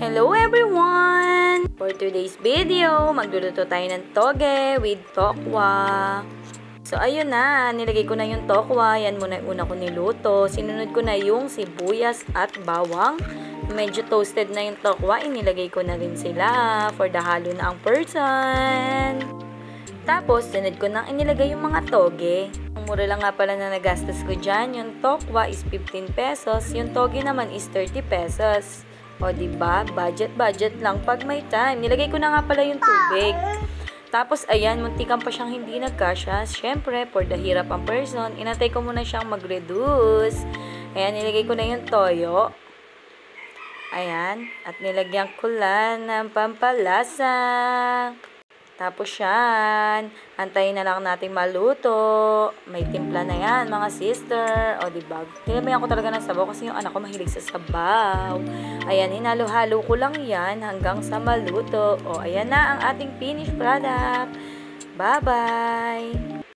Hello everyone! For today's video, magluluto tayo ng toge with tokwa. So ayun na, nilagay ko na yung tokwa. Yan muna yung una ko niluto. Sinunod ko na yung sibuyas at bawang. Medyo toasted na yung tokwa. Inilagay ko na rin sila for the halo na ang person. Tapos, sunod ko na inilagay yung mga toge. Ang mura lang nga pala na nagastos ko dyan. Yung tokwa is 15 pesos. Yung toge naman is 30 pesos. O, diba? Budget lang pag may time. Nilagay ko na nga pala yung tubig. Tapos, ayan, muntikan pa siyang hindi nagkasya. Siyempre, for the hirap ang person, inatay ko muna siyang mag-reduce. Ayan, nilagay ko na yung toyo. Ayan. At nilagyan ko lang ng pampalasa. Tapos yan, antayin na lang natin maluto. May timpla na yan, mga sister. O, diba? Tinamayan ko talaga ng sabaw kasi yung anak ko mahilig sa sabaw. Ayan, hinalo-halo ko lang yan hanggang sa maluto. O, ayan na ang ating finished product. Bye-bye!